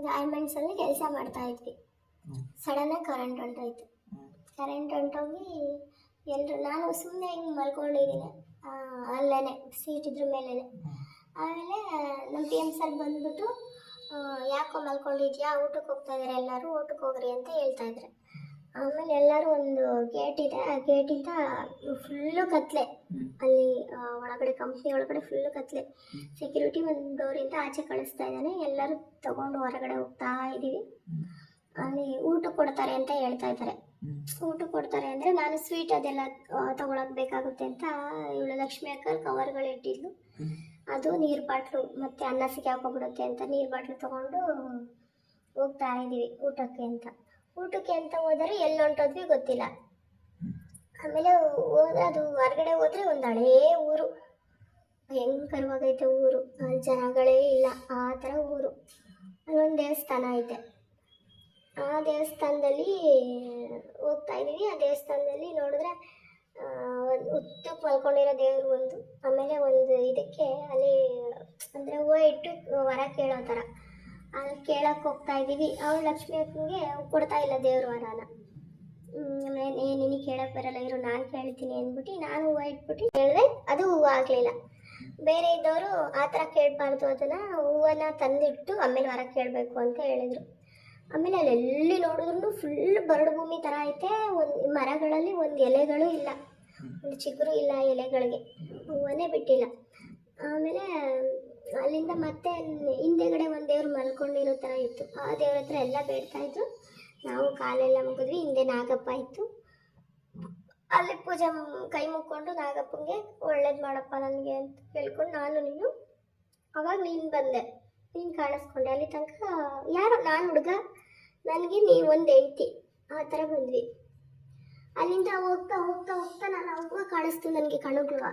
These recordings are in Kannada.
ಗಾರ್ಮೆಂಟ್ಸಲ್ಲಿ ಕೆಲಸ ಮಾಡ್ತಾ ಇದ್ವಿ. ಸಡನ್ನಾಗಿ ಕರೆಂಟ್ ಹೊಂಟೋಯ್ತು. ಕರೆಂಟ್ ಹೊಂಟೋಗಿ ಎಲ್ಲರೂ, ನಾನು ಸುಮ್ಮನೆ ಹಿಂಗೆ ಮಲ್ಕೊಂಡಿದ್ದೀನಿ ಅಲ್ಲೇ ಸೀಟ್ ಇದ್ರ ಮೇಲೇ. ಆಮೇಲೆ ನಮ್ಮ ಪಿ ಎಮ್ ಸರ್ ಬಂದ್ಬಿಟ್ಟು ಯಾಕೋ ಮಲ್ಕೊಂಡಿದ್ಯಾ, ಊಟಕ್ಕೆ ಹೋಗ್ತಾ ಇದ್ದಾರೆ ಎಲ್ಲರೂ, ಊಟಕ್ಕೆ ಹೋಗ್ರಿ ಅಂತ ಹೇಳ್ತಾ ಇದ್ದಾರೆ. ಆಮೇಲೆ ಎಲ್ಲರೂ ಒಂದು ಗೇಟ್ ಇದೆ, ಆ ಗೇಟಿಂದ ಫುಲ್ಲು ಕತ್ಲೆ, ಅಲ್ಲಿ ಒಳಗಡೆ ಕಂಪ್ನಿ ಒಳಗಡೆ ಫುಲ್ಲು ಕತ್ಲೆ. ಸೆಕ್ಯೂರಿಟಿ ಒಂದು ಡೋರಿಂದ ಆಚೆ ಕಳಿಸ್ತಾ ಇದ್ದಾನೆ, ಎಲ್ಲರೂ ತಗೊಂಡು ಹೊರಗಡೆ ಹೋಗ್ತಾ ಇದ್ದೀವಿ. ಅಲ್ಲಿ ಊಟ ಕೊಡ್ತಾರೆ ಅಂತ ಹೇಳ್ತಾ ಇದ್ದಾರೆ. ಊಟ ಕೊಡ್ತಾರೆ ಅಂದರೆ ನಾನು ಸ್ವೀಟ್ ಅದೆಲ್ಲ ತೊಗೊಳಕ್ಕೆ ಬೇಕಾಗುತ್ತೆ ಅಂತ ಇವಳು ಲಕ್ಷ್ಮಿ ಅಕ್ಕ ಕವರ್ಗಳು ಇಟ್ಟಿದ್ಲು. ಅದು ನೀರು ಬಾಟ್ಲು ಮತ್ತು ಅನ್ನ ಸಿಕ್ಕಾಕೊಂಡ್ಬಿಡುತ್ತೆ ಅಂತ ನೀರು ಬಾಟ್ಲು ತೊಗೊಂಡು ಹೋಗ್ತಾ ಇದ್ದೀವಿ ಊಟಕ್ಕೆ ಅಂತ ಹೋದರೆ ಎಲ್ಲಿ ಹೊಂಟೋದ್ವಿ ಗೊತ್ತಿಲ್ಲ. ಆಮೇಲೆ ಹೋದ್ರೆ ಅದು ಹೊರಗಡೆ ಹೋದರೆ ಒಂದು ಹಳೇ ಊರು, ಭಯಂಕರವಾಗೈತೆ ಊರು, ಅಲ್ಲಿ ಜನಗಳೇ ಇಲ್ಲ, ಆ ಥರ ಊರು. ಅಲ್ಲೊಂದು ದೇವಸ್ಥಾನ ಐತೆ, ಆ ದೇವಸ್ಥಾನದಲ್ಲಿ ಹೋಗ್ತಾ ಇದ್ದೀವಿ. ಆ ದೇವಸ್ಥಾನದಲ್ಲಿ ನೋಡಿದ್ರೆ ಒಂದು ಉದ್ದಕ್ಕೆ ಮಲ್ಕೊಂಡಿರೋ ದೇವರು ಒಂದು, ಆಮೇಲೆ ಒಂದು ಇದಕ್ಕೆ ಅಲ್ಲಿ ಅಂದರೆ ಹೂವು ಇಟ್ಟು ವರ ಕೇಳೋ ಥರ, ಅಲ್ಲಿ ಕೇಳಕ್ಕೆ ಹೋಗ್ತಾ ಇದ್ದೀವಿ. ಅವಳು ಲಕ್ಷ್ಮಿ ಅಕ್ಕನಿಗೆ ಕೊಡ್ತಾ ಇಲ್ಲ ದೇವ್ರ ವರನ. ನಿನಗೆ ಕೇಳಕ್ಕೆ ಬರಲ್ಲ, ಇರು ನಾನು ಕೇಳ್ತೀನಿ ಅಂದ್ಬಿಟ್ಟು ನಾನು ಹೂವು ಇಟ್ಬಿಟ್ಟು ಹೇಳಿದೆ. ಅದು ಹೂವು ಆಗಲಿಲ್ಲ. ಬೇರೆ ಇದ್ದವರು ಆ ಥರ ಕೇಳಬಾರ್ದು, ಅದನ್ನು ಹೂವನ್ನ ತಂದಿಟ್ಟು ಆಮೇಲೆ ವರ ಕೇಳಬೇಕು ಅಂತ ಹೇಳಿದರು. ಆಮೇಲೆ ಅಲ್ಲಿ ಎಲ್ಲಿ ನೋಡಿದ್ರು ಫುಲ್ ಬರಡು ಭೂಮಿ ಥರ ಐತೆ. ಒಂದು ಮರಗಳಲ್ಲಿ ಒಂದು ಎಲೆಗಳು ಇಲ್ಲ, ಒಂದು ಚಿಗುರು ಇಲ್ಲ ಎಲೆಗಳಿಗೆ, ಹೂವನ್ನೇ ಬಿಟ್ಟಿಲ್ಲ. ಆಮೇಲೆ ಅಲ್ಲಿಂದ ಮತ್ತೆ ಹಿಂದೆಗಡೆ ಒಂದು ದೇವ್ರು ಮಲ್ಕೊಂಡಿರೋ ಥರ ಇತ್ತು. ಆ ದೇವ್ರ ಹತ್ರ ಎಲ್ಲ ಬೇಡ್ತಾಯಿದ್ರು. ನಾವು ಕಾಲೆಲ್ಲ ಮುಗಿದ್ವಿ. ಹಿಂದೆ ನಾಗಪ್ಪ ಇತ್ತು, ಅಲ್ಲಿ ಪೂಜೆ ಕೈ ಮುಕ್ಕೊಂಡು ನಾಗಪ್ಪಂಗೆ ಒಳ್ಳೇದು ಮಾಡಪ್ಪ ನನಗೆ ಅಂತ ಕೇಳ್ಕೊಂಡು ನಾನು ನೀನು, ಅವಾಗ ನೀನು ಬಂದೆ, ನೀನು ಕಾಣಿಸ್ಕೊಂಡೆ. ಅಲ್ಲಿ ತನಕ ಯಾರೋ ನಾನು ಹುಡುಗ, ನನಗೆ ನೀವು ಒಂದು ಹೆಂಡ್ತಿ, ಆ ಥರ ಬಂದ್ವಿ. ಅಲ್ಲಿಂದ ಹೋಗ್ತಾ ಹೋಗ್ತಾ ಹೋಗ್ತಾ ನಾನು ಅವ್ವ ಕಾಣಿಸ್ತು ನನಗೆ, ಕಣಗುವ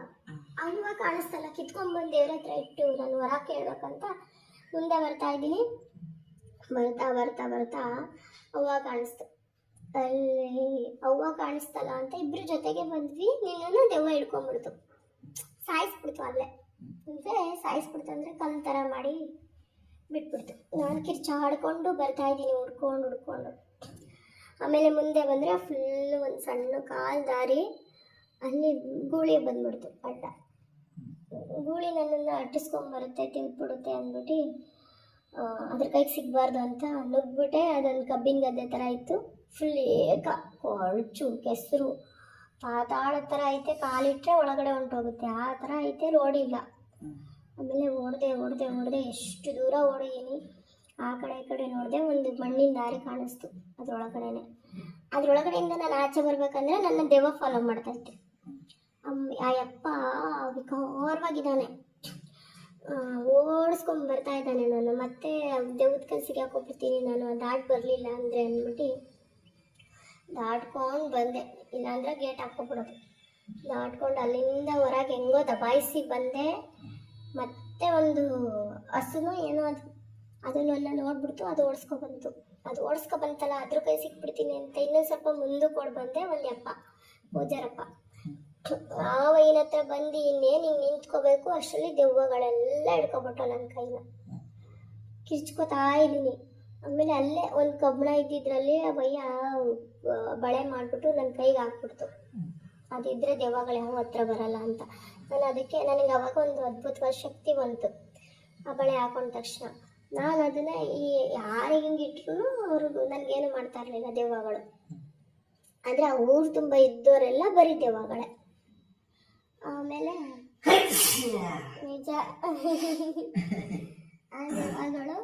ಅವ್ವ ಕಾಣಿಸ್ತಲ್ಲ, ಕಿತ್ಕೊಂಡ್ಬಂದು ದೇವ್ರ ಹತ್ರ ಇಟ್ಟು ನಾನು ವರ ಕೇಳ್ಬೇಕಂತ ಮುಂದೆ ಬರ್ತಾ ಇದ್ದೀನಿ. ಬರ್ತಾ ಬರ್ತಾ ಬರ್ತಾ ಅವ್ವ ಕಾಣಿಸ್ತು. ಅಲ್ಲಿ ಅವ್ವ ಕಾಣಿಸ್ತಲ್ಲ ಅಂತ ಇಬ್ಬರು ಜೊತೆಗೆ ಬಂದ್ವಿ. ನಿನ್ನನ್ನು ದೆವ್ವ ಹಿಡ್ಕೊಂಡ್ಬಿಡ್ತು, ಸಾಯಿಸ್ಬಿಡ್ತು. ಅಲ್ಲೇ ಅಂದರೆ ಸಾಯಿಸ್ಬಿಡ್ತು ಅಂದರೆ ಕಲ್ ಥರ ಮಾಡಿ ಬಿಟ್ಬಿಡ್ತು. ನಾನು ಕಿರ್ಚಾಡ್ಕೊಂಡು ಬರ್ತಾ ಇದ್ದೀನಿ ಹುಡ್ಕೊಂಡು. ಆಮೇಲೆ ಮುಂದೆ ಬಂದರೆ ಫುಲ್ಲು ಒಂದು ಸಣ್ಣ ಕಾಲು ದಾರಿ, ಅಲ್ಲಿ ಗೂಳಿ ಬಂದ್ಬಿಡ್ತು ಅಡ್ಡ. ಗೂಳಿ ನನ್ನನ್ನು ಅಟ್ಟಿಸ್ಕೊಂಬರುತ್ತೆ, ತಿಂದ್ಬಿಡುತ್ತೆ ಅಂದ್ಬಿಟ್ಟು ಅದ್ರ ಕೈಗೆ ಸಿಗಬಾರ್ದು ಅಂತ ನುಗ್ಬಿಟ್ಟೆ. ಅದೊಂದು ಕಬ್ಬಿನ ಗದ್ದೆ ಥರ ಇತ್ತು, ಫುಲ್ ಏಕ ಕೊಳಚು ಕೆಸರು, ಪಾತಾಳ ಥರ ಐತೆ. ಕಾಲಿಟ್ಟರೆ ಒಳಗಡೆ ಹೊಂಟೋಗುತ್ತೆ, ಆ ಥರ ಐತೆ, ರೋಡಿಲ್ಲ. ಆಮೇಲೆ ಓಡಿದೆ ಎಷ್ಟು ದೂರ ಓಡಿದ್ದೀನಿ. ಆ ಕಡೆ ಈ ಕಡೆ ನೋಡಿದೆ, ಒಂದು ಮಣ್ಣಿನ ದಾರಿ ಕಾಣಿಸ್ತು ಅದ್ರೊಳಗಡೆಯಿಂದ ನಾನು ಆಚೆ ಬರ್ಬೇಕಂದ್ರೆ ನನ್ನ ದೆವ್ವ ಫಾಲೋ ಮಾಡ್ತಾ ಇದ್ದೆ. ಆ ಯಪ್ಪ ವಿಕಾರವಾಗಿದ್ದಾನೆ, ಓಡಿಸ್ಕೊಂಡು ಬರ್ತಾ ಇದ್ದಾನೆ. ನಾನು ಮತ್ತೆ ದೆವ್ವದ ಕನಸಿಗೆ ಹಾಕೋಬಿಡ್ತೀನಿ ನಾನು, ದಾಟ್ ಬರಲಿಲ್ಲ ಅಂದರೆ ಅಂದ್ಬಿಟ್ಟು ದಾಟ್ಕೊಂಡು ಬಂದೆ, ಇಲ್ಲಾಂದರೆ ಗೇಟ್ ಹಾಕ್ಕೊಬಿಡೋದು. ದಾಟ್ಕೊಂಡು ಅಲ್ಲಿಂದ ಹೊರಗೆ ಹೆಂಗೋ ದಬಾಯಿಸಿ ಬಂದೆ. ಮತ್ತೆ ಒಂದು ಹಸುನೋ ಏನೋ ಅದನ್ನೆಲ್ಲ ನೋಡ್ಬಿಡ್ತು, ಅದು ಓಡಿಸ್ಕೊಬಂತಲ್ಲ, ಅದ್ರ ಕೈ ಸಿಕ್ಬಿಡ್ತೀನಿ ಅಂತ ಇನ್ನೊಂದು ಸ್ವಲ್ಪ ಮುಂದಕ್ಕೆ ಓಡಿ ಬಂದೆ. ಒಂದು ಯಪ್ಪ ಪೂಜಾರಪ್ಪ ಆ ವೈನ ಹತ್ರ ಬಂದು ಇನ್ನೇನು ಹಿಂಗೆ ನಿಂತ್ಕೋಬೇಕು, ಅಷ್ಟರಲ್ಲಿ ದೆವ್ವಗಳೆಲ್ಲ ಹಿಡ್ಕೊಬಿಟ್ಟು ನನ್ನ ಕೈನ ಕಿರ್ಚ್ಕೋತಾ ಇದ್ದೀನಿ. ಆಮೇಲೆ ಅಲ್ಲೇ ಒಂದು ಕಬ್ಬಣ ಇದ್ದಿದ್ರಲ್ಲಿ ವಯ್ಯ ಬಳೆ ಮಾಡಿಬಿಟ್ಟು ನನ್ನ ಕೈಗೆ ಹಾಕ್ಬಿಡ್ತು. ಅದಿದ್ದರೆ ದೆವ್ವಗಳು ಯಾವ ಹತ್ರ ಬರಲ್ಲ ಅಂತ. ನಾನು ಅದಕ್ಕೆ ನನಗೆ ಅವಾಗ ಒಂದು ಅದ್ಭುತವಾದ ಶಕ್ತಿ ಬಂತು ಆ ಬಳೆ ಹಾಕೊಂಡ ತಕ್ಷಣ. ನಾನು ಅದನ್ನು ಯಾರಿಗೆ ಹಿಂಗೆ ಇಟ್ರು ಅವರು ನನಗೇನು ಮಾಡ್ತಾ ಇರಲಿಲ್ಲ ದೆವ್ವಗಳು. ಅಂದರೆ ಆ ಊರು ತುಂಬ ಇದ್ದವರೆಲ್ಲ ಬರೀ ದೆವ್ವಗಳೇ. ಆಮೇಲೆ ನಿಜ ಆ ದೆವ್ವಗಳು.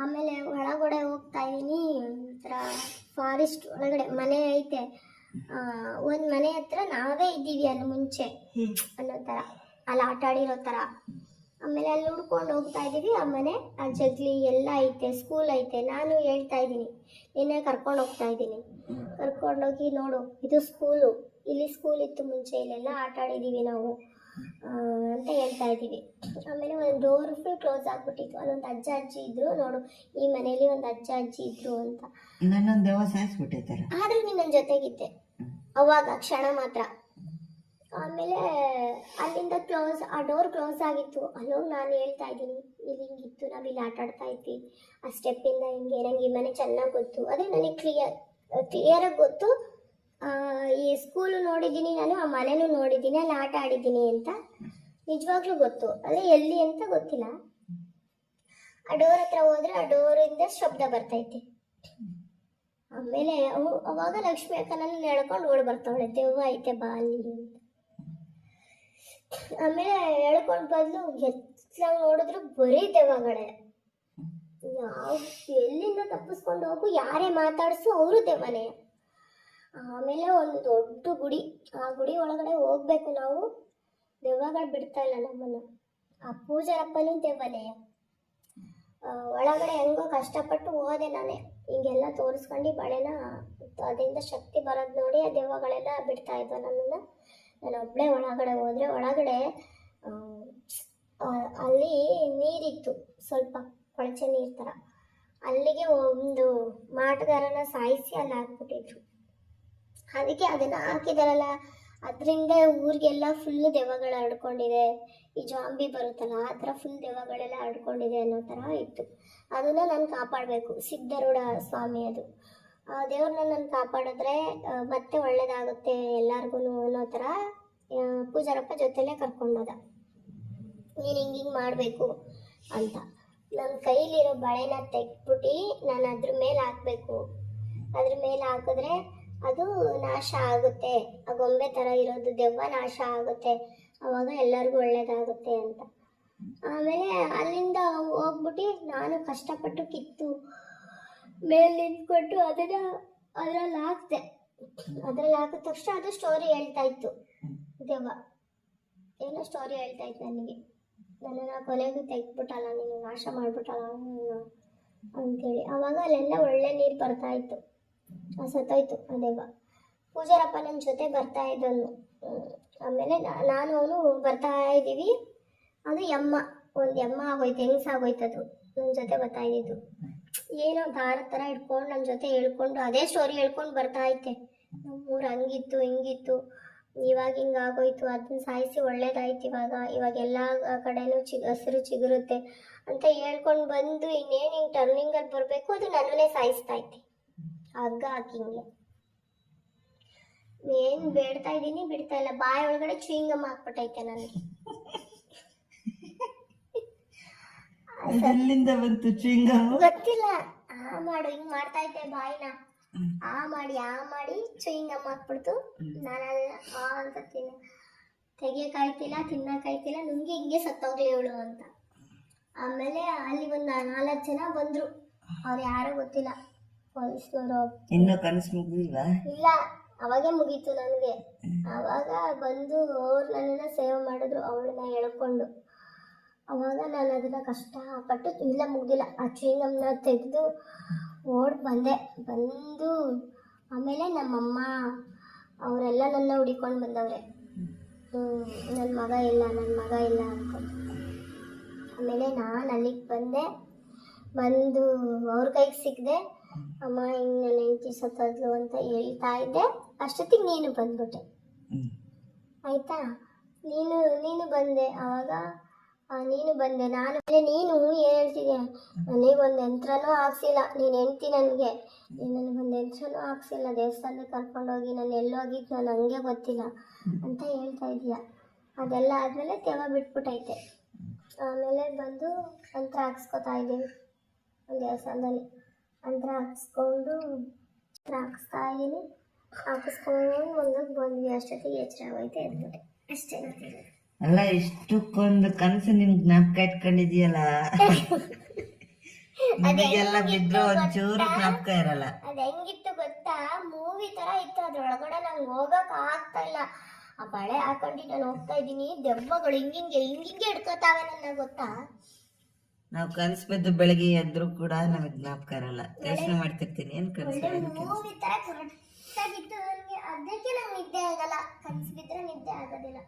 ಆಮೇಲೆ ಒಳಗಡೆ ಹೋಗ್ತಾ ಇದ್ದೀನಿ, ಒಂಥರ ಫಾರೆಸ್ಟ್ ಒಳಗಡೆ ಮನೆ ಐತೆ. ಒಂದು ಮನೆ ಹತ್ರ ನಾವೇ ಇದ್ದೀವಿ ಅಲ್ಲಿ ಮುಂಚೆ ಅನ್ನೋ ಥರ, ಅಲ್ಲಿ ಆಟ ಆಡಿರೋ ಥರ. ಆಮೇಲೆ ಅಲ್ಲಿ ಹುಡ್ಕೊಂಡು ಹೋಗ್ತಾ ಇದ್ದೀವಿ. ಆ ಮನೆ, ಆ ಜಗ್ಲಿ ಎಲ್ಲ ಐತೆ, ಸ್ಕೂಲ್ ಐತೆ. ನಾನು ಹೇಳ್ತಾ ಇದ್ದೀನಿ, ನಿನ್ನೆ ಕರ್ಕೊಂಡು ಹೋಗ್ತಾ ಇದ್ದೀನಿ, ಕರ್ಕೊಂಡೋಗಿ ನೋಡು ಇದು ಸ್ಕೂಲು, ಇಲ್ಲಿ ಸ್ಕೂಲ್ ಇತ್ತು ಮುಂಚೆ, ಇಲ್ಲೆಲ್ಲ ಆಟ ಆಡಿದ್ದೀವಿ ನಾವು ಅಂತ ಹೇಳ್ತಾ ಇದ್ದೀವಿ. ಆಮೇಲೆ ಒಂದು ಡೋರ್ ಫುಲ್ ಕ್ಲೋಸ್ ಆಗಿಬಿಟ್ಟಿತ್ತು. ಅಲ್ಲೊಂದು ಅಜ್ಜ ಅಜ್ಜಿ ಇದ್ರು, ನೋಡು ಈ ಮನೇಲಿ ಒಂದು ಅಜ್ಜ ಅಜ್ಜಿ ಇದ್ರು ಅಂತ. ನನ್ನೊಂದು ದೆವ್ವ ಸಾಯಿಸ್ಬಿಟ್ಟಿದ್ದಾರೆ. ಆದ್ರೆ ನೀನು ನನ್ನ ಜೊತೆಗಿದ್ದೆ ಅವಾಗ ಕ್ಷಣ ಮಾತ್ರ. ಆಮೇಲೆ ಅಲ್ಲಿಂದ ಆ ಡೋರ್ ಕ್ಲೋಸ್ ಆಗಿತ್ತು. ಅಲ್ಲೋಗಿ ನಾನು ಹೇಳ್ತಾ ಇದ್ದೀನಿ, ಇಲ್ಲಿ ಹಿಂಗಿತ್ತು, ನಾವು ಇಲ್ಲಿ ಆಟ ಆಡ್ತಾ ಇದ್ವಿ, ಆ ಸ್ಟೆಪ್ಪಿಂದ ಹಿಂಗೆ ನಂಗೆ ಈ ಮನೆ ಚೆನ್ನಾಗಿ ಗೊತ್ತು. ಅದೇ ನನಗೆ ಕ್ಲಿಯರಾಗಿ ಗೊತ್ತು. ಈ ಸ್ಕೂಲು ನೋಡಿದ್ದೀನಿ ನಾನು, ಆ ಮನೆನೂ ನೋಡಿದ್ದೀನಿ, ಅಲ್ಲಿ ಆಟ ಆಡಿದ್ದೀನಿ ಅಂತ ನಿಜವಾಗ್ಲೂ ಗೊತ್ತು. ಅದೇ ಎಲ್ಲಿ ಅಂತ ಗೊತ್ತಿಲ್ಲ. ಆ ಡೋರ್ ಹತ್ರ ಹೋದ್ರೆ ಆ ಡೋರಿಂದ ಶಬ್ದ ಬರ್ತೈತೆ. ಆಮೇಲೆ ಅವಾಗ ಲಕ್ಷ್ಮಿ ಅಕ್ಕ ನನ್ನ ಎಳ್ಕೊಂಡು ಓಡಿ ಬರ್ತಾವಳೆ, ದೆವ್ವ ಐತೆ ಬಾ ಅಲ್ಲಿ ಅಂತ. ಆಮೇಲೆ ಎಳ್ಕೊಂಡು ಬಂದು ಎತ್ತಲಾಗ ನೋಡಿದ್ರು ಬರೀ ದೆವ್ವಗಳೇ. ಎಲ್ಲಿಂದ ತಪ್ಪಿಸ್ಕೊಂಡು ಹೋಗು, ಯಾರೇ ಮಾತಾಡಿಸು ಅವರು ದೆವ್ವನೇ. ಆಮೇಲೆ ಒಂದು ದೊಡ್ಡ ಗುಡಿ, ಆ ಗುಡಿ ಒಳಗಡೆ ಹೋಗ್ಬೇಕು ನಾವು, ದೆವ್ವಗಳು ಬಿಡ್ತಾ ಇಲ್ಲ ನಮ್ಮನ್ನು. ಆ ಪೂಜಾರಪ್ಪನೂ ದೆವ್ವನೇ. ಒಳಗಡೆ ಹೆಂಗೋ ಕಷ್ಟಪಟ್ಟು ಹೋದೆ ನಾನೇ, ಹಿಂಗೆಲ್ಲ ತೋರಿಸ್ಕೊಂಡು ಬಳೆನ, ಅದರಿಂದ ಶಕ್ತಿ ಬರೋದು ನೋಡಿ ಆ ದೆವ್ವಗಳೆಲ್ಲ ಬಿಡ್ತಾ ಇದ್ವ ನನ್ನನ್ನು. ನಾನು ಒಬ್ಬಳೇ ಒಳಗಡೆ ಹೋದರೆ, ಒಳಗಡೆ ಅಲ್ಲಿ ನೀರಿತ್ತು, ಸ್ವಲ್ಪ ಕೊಳಚೆ ನೀರು ಥರ. ಅಲ್ಲಿಗೆ ಒಂದು ಮಾಟಗಾರನ ಸಾಯಿಸಿ ಅಲ್ಲಿ ಹಾಕ್ಬಿಟ್ಟಿದ್ರು. ಅದಕ್ಕೆ ಅದನ್ನು ಹಾಕಿದಾರಲ್ಲ, ಅದರಿಂದ ಊರಿಗೆಲ್ಲ ಫುಲ್ಲು ದೆವ್ವಗಳು ಹರಡ್ಕೊಂಡಿದೆ. ಈ ಜಾಂಬಿ ಬರುತ್ತಲ್ಲ ಆ ಥರ ಫುಲ್ ದೆವ್ವಗಳೆಲ್ಲ ಹರಡ್ಕೊಂಡಿದೆ ಅನ್ನೋ ಥರ ಇತ್ತು. ಅದನ್ನು ನಾನು ಕಾಪಾಡಬೇಕು. ಸಿದ್ಧಾರೂಢ ಸ್ವಾಮಿ ಅದು. ಆ ದೇವ್ರನ್ನ ನಾನು ಕಾಪಾಡಿದ್ರೆ ಮತ್ತೆ ಒಳ್ಳೇದಾಗುತ್ತೆ ಎಲ್ಲರಿಗೂ ಅನ್ನೋ ಥರ ಪೂಜಾರಪ್ಪ ಜೊತೆಲೇ ಕರ್ಕೊಂಡೋದ. ನೀನು ಹಿಂಗೆ ಮಾಡಬೇಕು ಅಂತ. ನನ್ನ ಕೈಲಿರೋ ಬಳೆನ ತೆಗ್ಬಿಟ್ಟು ನಾನು ಅದ್ರ ಮೇಲೆ ಹಾಕಬೇಕು. ಅದ್ರ ಮೇಲೆ ಹಾಕಿದ್ರೆ ಅದು ನಾಶ ಆಗುತ್ತೆ, ಆ ಗೊಂಬೆ ಥರ ಇರೋದು ದೆವ್ವ ನಾಶ ಆಗುತ್ತೆ, ಅವಾಗ ಎಲ್ಲರಿಗೂ ಒಳ್ಳೇದಾಗುತ್ತೆ ಅಂತ. ಆಮೇಲೆ ಅಲ್ಲಿಂದ ಹೋಗ್ಬಿಟ್ಟು ನಾನು ಕಷ್ಟಪಟ್ಟು ಕಿತ್ತು ಮೇಲೆ ನಿಂತ್ಕೊಂಡು ಅದ್ರಲ್ಲಿ ಹಾಕ್ದೆ. ಅದ್ರಲ್ಲಿ ಹಾಕಿದ ತಕ್ಷಣ ಅದು ಸ್ಟೋರಿ ಹೇಳ್ತಾ ಇತ್ತು. ದೆವ್ವ ಏನೋ ಸ್ಟೋರಿ ಹೇಳ್ತಾ ಇತ್ತು ನನಗೆ, ನನ್ನನ್ನು ಕೊನೆಗೂ ತೆಗೆದ್ಬಿಟ್ಟಲ್ಲ ನೀನು, ನಾಶ ಮಾಡಿಬಿಟ್ಟಲ್ಲ ಅಂತೇಳಿ. ಆವಾಗ ಅಲ್ಲೆಲ್ಲ ಒಳ್ಳೆ ನೀರು ಬರ್ತಾ ಇತ್ತು. ಸತ್ತೋಯ್ತು ಆ ದೆವ್ವ. ಪೂಜಾರಪ್ಪ ನನ್ನ ಜೊತೆ ಬರ್ತಾ ಇದ್ದನು. ಆಮೇಲೆ ನಾನು ಅವನು ಬರ್ತಾ ಇದ್ದೀವಿ. ಅದು ಒಂದು ಎಮ್ಮ ಆಗೋಯ್ತು, ಹೆಂಗ್ಸಾಗೋಯ್ತದು ನನ್ನ ಜೊತೆ ಬರ್ತಾ ಇದ್ದಿದ್ದು. ಏನೋ ದಾರ ಥರ ಹಿಡ್ಕೊಂಡು ನನ್ನ ಜೊತೆ ಹೇಳ್ಕೊಂಡು ಅದೇ ಸ್ಟೋರಿ ಹೇಳ್ಕೊಂಡು ಬರ್ತಾ ಐತೆ. ನಮ್ಮೂರು ಹಂಗಿತ್ತು ಹಿಂಗಿತ್ತು, ಇವಾಗ ಹಿಂಗಾಗೋಯ್ತು, ಅದನ್ನ ಸಾಯಿಸಿ ಒಳ್ಳೇದಾಯ್ತು, ಇವಾಗೆಲ್ಲ ಕಡೆನೂ ಹಸಿರು ಚಿಗುರುತ್ತೆ ಅಂತ ಹೇಳ್ಕೊಂಡು ಬಂದು ಇನ್ನೇನು ಹಿಂಗೆ ಟರ್ನಿಂಗಲ್ಲಿ ಬರಬೇಕು, ಅದು ನನ್ನನ್ನೇ ಸಾಯಿಸ್ತಾ ಐತೆ ಹಗ್ಗ ಹಾಕಿ. ಹಿಂಗೆ ಏನು ಬೇಡ್ತಾ ಇದ್ದೀನಿ, ಬಿಡ್ತಾ ಇಲ್ಲ. ಬಾಯಿ ಒಳಗಡೆ ಚೂಯಿಂಗಮ್ಮ ಹಾಕ್ಬಿಟ್ಟೈತೆ ನನಗೆ. ಗೊತ್ತಿಲ್ಲ. ಮಾಡು ಹಿಂಗ್ ಮಾಡ್ತಾ ಇದ್ದೆ ಬಾಯಿನ, ಮಾಡಿ ಚೂಯಿಂಗಮ್ಮ ಹಾಕ್ಬಿಡ್ತು. ನಾನು ಅಂತ ತೆಗಿಯಕ್ಕಾಯ್ತಿಲ್ಲ, ತಿನ್ನಕ್ಕಾಯ್ತಿಲ್ಲ, ನುಂಗಿ ಹಿಂಗೆ ಸತ್ತೋಗ್ಲಿ ಇವಳು ಅಂತ. ಆಮೇಲೆ ಅಲ್ಲಿ ಒಂದು 4 ಜನ ಬಂದ್ರು. ಅವ್ರು ಯಾರೋ ಗೊತ್ತಿಲ್ಲ, ಪೊಲೀಸ್ನವರು. ಇನ್ನೂ ಕನಸು ಮುಗಿದಿಲ್ವಾ? ಇಲ್ಲ, ಅವಾಗೇ ಮುಗೀತು ನನಗೆ. ಆವಾಗ ಬಂದು ಅವ್ರು ನನ್ನನ್ನು ಸೇವ್ ಮಾಡಿದ್ರು, ಅವಳನ್ನ ಎಳ್ಕೊಂಡು. ಅವಾಗ ನಾನು ಅದನ್ನು ಕಷ್ಟಪಟ್ಟು, ಇಲ್ಲ ಮುಗ್ದಿಲ್ಲ, ಆ ಚೂಯಿಂಗಮ್ನ ತೆಗೆದು ಬಂದು ಆಮೇಲೆ ನಮ್ಮಮ್ಮ ಅವರೆಲ್ಲ ನನ್ನ ಹುಡಿಕೊಂಡು ಬಂದವ್ರೆ. ನನ್ನ ಮಗ ಇಲ್ಲ ಅಂದ್ಕೊಂಡು. ಆಮೇಲೆ ನಾನು ಅಲ್ಲಿಗೆ ಬಂದು ಅವ್ರ ಕೈಗೆ ಸಿಕ್ಕದೆ. ಅಮ್ಮ ಹಿಂಗೆ ನನ್ನ ಹೆಂಡತಿ ಸತ್ತೋದ್ಲು ಅಂತ ಹೇಳ್ತಾ ಇದ್ದೆ. ಅಷ್ಟೊತ್ತಿಗೆ ನೀನು ಬಂದ್ಬಿಟ್ಟೆ, ಆಯಿತಾ? ನೀನು ಬಂದೆ. ಆವಾಗ ನೀನು ಬಂದೆ. ನಾನು ನೀನು ಏನು ಹೇಳ್ತಿದ್ದೆ, ನನಗೊಂದು ಯಂತ್ರನೂ ಹಾಕ್ಸಿಲ್ಲ ನೀನು ಹೆಂಡ್ತಿ, ನನಗೆ ನನಗೊಂದು ಯಂತ್ರನೂ ಹಾಕ್ಸಿಲ್ಲ, ದೇವಸ್ಥಾನಕ್ಕೆ ಕರ್ಕೊಂಡೋಗಿ ನಾನು ಎಲ್ಲೋಗಿದ್ದು ನಾನು ಹಂಗೆ ಗೊತ್ತಿಲ್ಲ ಅಂತ ಹೇಳ್ತಾ ಇದೀಯ. ಅದೆಲ್ಲ ಆದಮೇಲೆ ದೆವ್ವ ಬಿಟ್ಬಿಟ್ಟೈತೆ. ಆಮೇಲೆ ಬಂದು ಯಂತ್ರ ಹಾಕ್ಸ್ಕೊತಾ ಇದ್ದೀವಿ ಒಂದು ದೇವಸ್ಥಾನದಲ್ಲಿ. ಯಂತ್ರ ಹಾಕಿಸ್ತಾ ಇದ್ದೀನಿ. ಹಾಕಿಸ್ಕೊಂಡು ಮುಂದಕ್ಕೆ ಬಂದ್ವಿ. ಅಷ್ಟೊತ್ತಿಗೆ ಎಚ್ಚರ ಆಗೋಯ್ತು, ಎದ್ಬಿಟ್ಟೆ. ಅಷ್ಟೇ ಗೊತ್ತಿಲ್ಲ. ಅಲ್ಲ, ಇಷ್ಟಕ್ಕೊಂದು ಕನಸು ನಿನ್ ಜ್ಞಾಪಕ ಇಟ್ಕೊಂಡಿದೀಯಲ್ಲ, ನಿಮಗೆಲ್ಲ ಬಿದ್ರು ಒಂಚೂರು ಜ್ಞಾಪಕ ಇರಲ್ಲ. ಅದ್ ಹೆಂಗಿತ್ತು ಗೊತ್ತಾ, ಮೂವಿ ತರ ಇತ್ತು. ಅದ್ರೊಳಗಡೆ ನಂಗೆ ಹೋಗಕ್ ಆಗ್ತಾ ಇಲ್ಲ. ಆ ಬಳೆ ಹಾಕೊಂಡು ನಾನು ಹೋಗ್ತಾ ಇದ್ದೀನಿ, ದೆವ್ವಗಳು ಹಿಂಗಿಂಗೆ ಹಿಡ್ಕೋತಾವೆ ನನ್ನ, ಗೊತ್ತಾ? ನಾವು ಕನಸು ಬಿದ್ದು ಬೆಳಗ್ಗೆ ಎದ್ರು ಕೂಡ ನಮಗ್ ಜ್ಞಾಪಕ ಇರಲ್ಲ. ಯೋಚನೆ ಮಾಡ್ತಿರ್ತೀನಿ ಏನ್ ಕನಸು. ಮೂವಿ ತರ ಕರೆಕ್ಟ್ ಆಗಿತ್ತು ನನಗೆ. ಅದಕ್ಕೆ ನಂಗೆ ನಿದ್ದೆ ಆಗಲ್ಲ, ಕನಸು ಬಿದ್ರೆ ನಿದ್ದೆ ಆಗೋದಿಲ್ಲ.